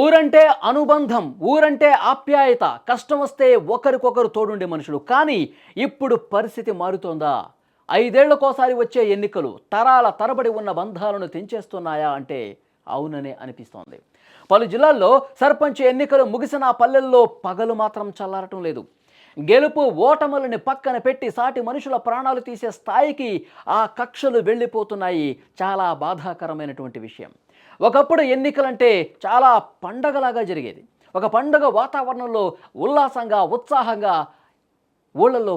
ఊరంటే అనుబంధం, ఊరంటే ఆప్యాయత, కష్టం వస్తే ఒకరికొకరు తోడుండే మనుషులు. కానీ ఇప్పుడు పరిస్థితి మారుతోందా? 5 ఏళ్లకోసారి వచ్చే ఎన్నికలు తరాల తరబడి ఉన్న బంధాలను తెంచేస్తున్నాయా అంటే అవుననే అనిపిస్తోంది. పలు జిల్లాల్లో సర్పంచ్ ఎన్నికలు ముగిసిన పల్లెల్లో పగలు మాత్రం చల్లారటం లేదు. గెలుపు ఓటములని పక్కన పెట్టి సాటి మనుషుల ప్రాణాలు తీసే స్థాయికి ఆ కక్షలు వెళ్ళిపోతున్నాయి. చాలా బాధాకరమైనటువంటి విషయం. ఒకప్పుడు ఎన్నికలంటే చాలా పండగలాగా జరిగేది. ఒక పండగ వాతావరణంలో ఉల్లాసంగా, ఉత్సాహంగా ఊళ్ళల్లో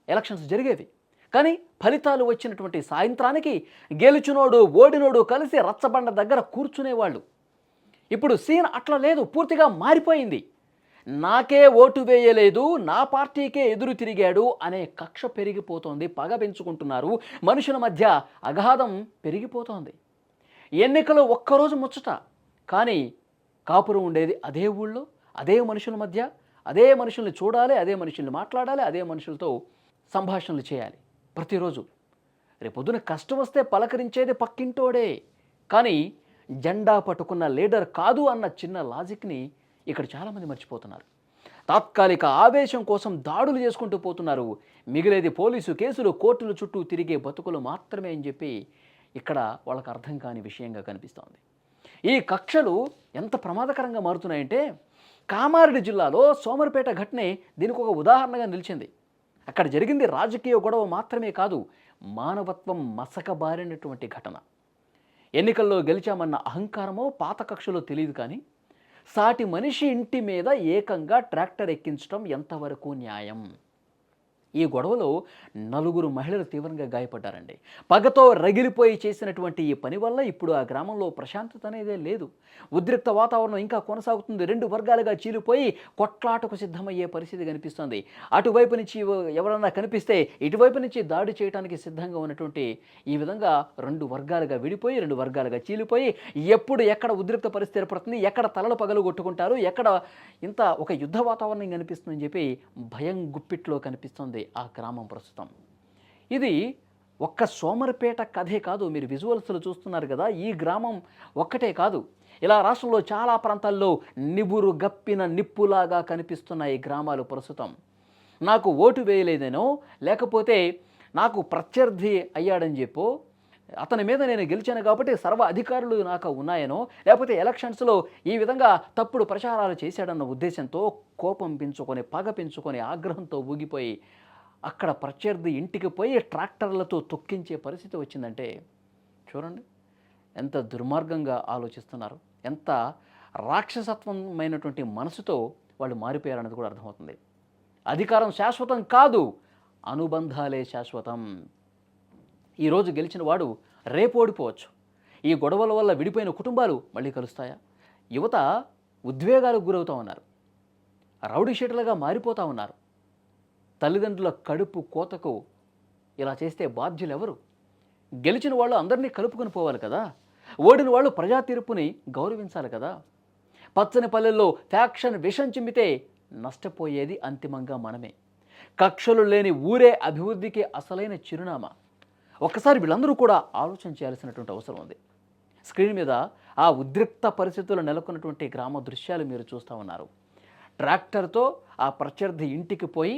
ఎలక్షన్స్ జరిగేవి. కానీ ఫలితాలు వచ్చినటువంటి సాయంత్రానికి గెలిచినోడు, ఓడినోడు కలిసి రచ్చబండ దగ్గర కూర్చునేవాళ్ళు. ఇప్పుడు సీన్ అట్లా లేదు, పూర్తిగా మారిపోయింది. నాకే ఓటు వేయలేదు, నా పార్టీకే ఎదురు తిరిగాడు అనే కక్ష పెరిగిపోతోంది. పగ పెంచుకుంటున్నారు. మనుషుల మధ్య అగాధం పెరిగిపోతోంది. ఎన్నికలు ఒక్కరోజు ముచ్చట, కానీ కాపురం ఉండేది అదే ఊళ్ళో, అదే మనుషుల మధ్య. అదే మనుషుల్ని చూడాలి, అదే మనుషుల్ని మాట్లాడాలి, అదే మనుషులతో సంభాషణలు చేయాలి ప్రతిరోజు. రేపొద్దున కష్టం వస్తే పలకరించేది పక్కింటోడే, కానీ జెండా పట్టుకున్న లీడర్ కాదు అన్న చిన్న లాజిక్ని ఇక్కడ చాలామంది మర్చిపోతున్నారు. తాత్కాలిక ఆవేశం కోసం దాడులు చేసుకుంటూ పోతున్నారు. మిగిలేది పోలీసు కేసులు, కోర్టుల చుట్టూ తిరిగే బతుకులు మాత్రమే అని చెప్పి ఇక్కడ వాళ్ళకు అర్థం కాని విషయంగా కనిపిస్తోంది. ఈ కక్షలు ఎంత ప్రమాదకరంగా మారుతున్నాయంటే కామారెడ్డి జిల్లాలో సోమరిపేట ఘటనే దీనికి ఒక ఉదాహరణగా నిలిచింది. అక్కడ జరిగింది రాజకీయ గొడవ మాత్రమే కాదు, మానవత్వం మసకబారినటువంటి ఘటన. ఎన్నికల్లో గెలిచామన్న అహంకారమో పాత కక్షలో తెలియదు, కానీ సాటి మనిషి ఇంటి మీద ఏకంగా ట్రాక్టర్ ఎక్కించడం ఎంతవరకు న్యాయం? ఈ గొడవలో 4 మహిళలు తీవ్రంగా గాయపడ్డారండి. పగతో రగిలిపోయి చేసినటువంటి ఈ పని వల్ల ఇప్పుడు ఆ గ్రామంలో ప్రశాంతత అనేదే లేదు. ఉద్రిక్త వాతావరణం ఇంకా కొనసాగుతుంది. 2 వర్గాలుగా చీలిపోయి కొట్లాటకు సిద్ధమయ్యే పరిస్థితి కనిపిస్తుంది. అటువైపు నుంచి ఎవరన్నా కనిపిస్తే ఇటువైపు నుంచి దాడి చేయడానికి సిద్ధంగా ఉన్నటువంటి ఈ విధంగా 2 వర్గాలుగా విడిపోయి, 2 వర్గాలుగా చీలిపోయి ఎప్పుడు ఎక్కడ ఉద్రిక్త పరిస్థితి ఏర్పడుతుంది, ఎక్కడ తలలు పగలు కొట్టుకుంటారు, ఎక్కడ ఇంత ఒక యుద్ధ వాతావరణం కనిపిస్తుందని చెప్పి భయం గుప్పిట్లో కనిపిస్తుంది ఆ గ్రామం ప్రస్తుతం. ఇది ఒక్క సోమరిపేట కథే కాదు, మీరు విజువల్స్లో చూస్తున్నారు కదా, ఈ గ్రామం ఒక్కటే కాదు. ఇలా రాష్ట్రంలో చాలా ప్రాంతాల్లో నిబురు గప్పిన నిప్పులాగా కనిపిస్తున్న ఈ గ్రామాలు ప్రస్తుతం. నాకు ఓటు వేయలేదేనో, లేకపోతే నాకు ప్రత్యర్థి అయ్యాడని చెప్పో, అతని మీద నేను గెలిచాను కాబట్టి సర్వ అధికారులు నాకు ఉన్నాయనో, లేకపోతే ఎలక్షన్స్లో ఈ విధంగా తప్పుడు ప్రచారాలు చేశాడన్న ఉద్దేశంతో కోపం పెంచుకొని, పగ పెంచుకొని, ఆగ్రహంతో ఊగిపోయి అక్కడ ప్రత్యర్థి ఇంటికి పోయి ట్రాక్టర్లతో తొక్కించే పరిస్థితి వచ్చిందంటే చూడండి ఎంత దుర్మార్గంగా ఆలోచిస్తున్నారు, ఎంత రాక్షసత్వమైనటువంటి మనసుతో వాళ్ళు మారిపోయారన్నది కూడా అర్థమవుతుంది. అధికారం శాశ్వతం కాదు, అనుబంధాలే శాశ్వతం. ఈరోజు గెలిచిన వాడు రేపు ఓడిపోవచ్చు. ఈ గొడవల వల్ల విడిపోయిన కుటుంబాలు మళ్ళీ కలుస్తాయా? యువత ఉద్వేగాలకు గురవుతూ ఉన్నారు, రౌడీ షీటర్లుగా మారిపోతూ ఉన్నారు. తల్లిదండ్రుల కడుపు కోతకు ఇలా చేస్తే బాధ్యులు ఎవరు? గెలిచిన వాళ్ళు అందరినీ కలుపుకొని పోవాలి కదా, ఓడిన వాళ్ళు ప్రజా తీర్పుని గౌరవించాలి కదా. పచ్చని పల్లెల్లో ఫ్యాక్షన్ విషం చిమ్మితే నష్టపోయేది అంతిమంగా మనమే. కక్షలు లేని ఊరే అభివృద్ధికి అసలైన చిరునామా. ఒక్కసారి వీళ్ళందరూ కూడా ఆలోచన చేయాల్సినటువంటి అవసరం ఉంది. స్క్రీన్ మీద ఆ ఉద్రిక్త పరిస్థితులు నెలకొన్నటువంటి గ్రామ దృశ్యాలు మీరు చూస్తూ ఉన్నారు. ట్రాక్టర్తో ఆ ప్రత్యర్థి ఇంటికి పోయి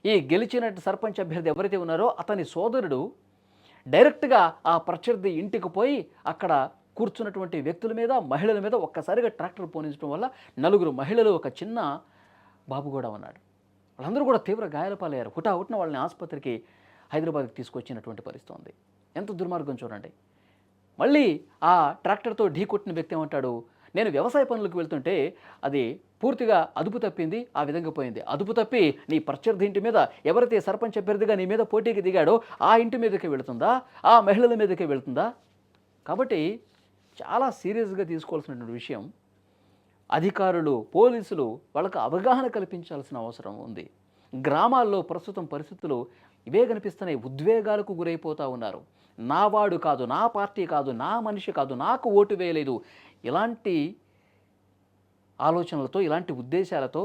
ఈ గెలిచినట్టు సర్పంచ్ అభ్యర్థి ఎవరైతే ఉన్నారో అతని సోదరుడు డైరెక్ట్గా ఆ ప్రత్యర్థి ఇంటికి పోయి అక్కడ కూర్చున్నటువంటి వ్యక్తుల మీద, మహిళల మీద ఒక్కసారిగా ట్రాక్టర్ పోనించడం వల్ల 4 మహిళలు, ఒక చిన్న బాబు కూడా ఉన్నాడు. వాళ్ళందరూ కూడా తీవ్ర గాయాల పాలయ్యారు. హుటాహుటిన వాళ్ళని ఆసుపత్రికి హైదరాబాద్కి తీసుకొచ్చినటువంటి పరిస్థితి ఉంది. ఎంత దుర్మార్గం చూడండి. మళ్ళీ ఆ ట్రాక్టర్తో ఢీ కొట్టిన వ్యక్తి ఏమంటాడు, నేను వ్యవసాయ పనులకు వెళ్తుంటే అది పూర్తిగా అదుపు తప్పింది, ఆ విధంగా పోయింది. అదుపు తప్పి నీ ప్రత్యర్థి ఇంటి మీద, ఎవరైతే సర్పంచ్ అభ్యర్థిగా నీ మీద పోటీకి దిగాడో ఆ ఇంటి మీదకే వెళుతుందా, ఆ మహిళల మీదకే వెళుతుందా? కాబట్టి చాలా సీరియస్గా తీసుకోవాల్సినటువంటి విషయం. అధికారులు, పోలీసులు వాళ్ళకు అవగాహన కల్పించాల్సిన అవసరం ఉంది. గ్రామాల్లో ప్రస్తుతం పరిస్థితులు ఇవే కనిపిస్తున్నాయి. ఉద్వేగాలకు గురైపోతూ ఉన్నారు. నావాడు కాదు, నా పార్టీ కాదు, నా మనిషి కాదు, నాకు ఓటు వేయలేదు, ఇలాంటి ఆలోచనలతో, ఇలాంటి ఉద్దేశాలతో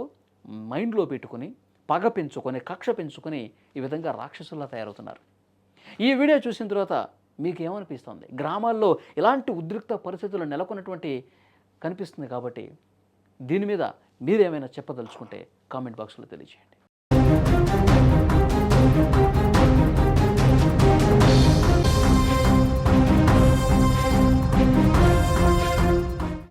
మైండ్లో పెట్టుకుని పగ పెంచుకొని, కక్ష పెంచుకొని ఈ విధంగా రాక్షసుల్లా తయారవుతున్నారు. ఈ వీడియో చూసిన తర్వాత మీకేమనిపిస్తుంది? గ్రామాల్లో ఇలాంటి ఉద్రిక్త పరిస్థితులు నెలకొన్నటువంటి కనిపిస్తుంది. కాబట్టి దీని మీద మీరేమైనా చెప్పదలుచుకుంటే కామెంట్ బాక్స్లో తెలియజేయండి.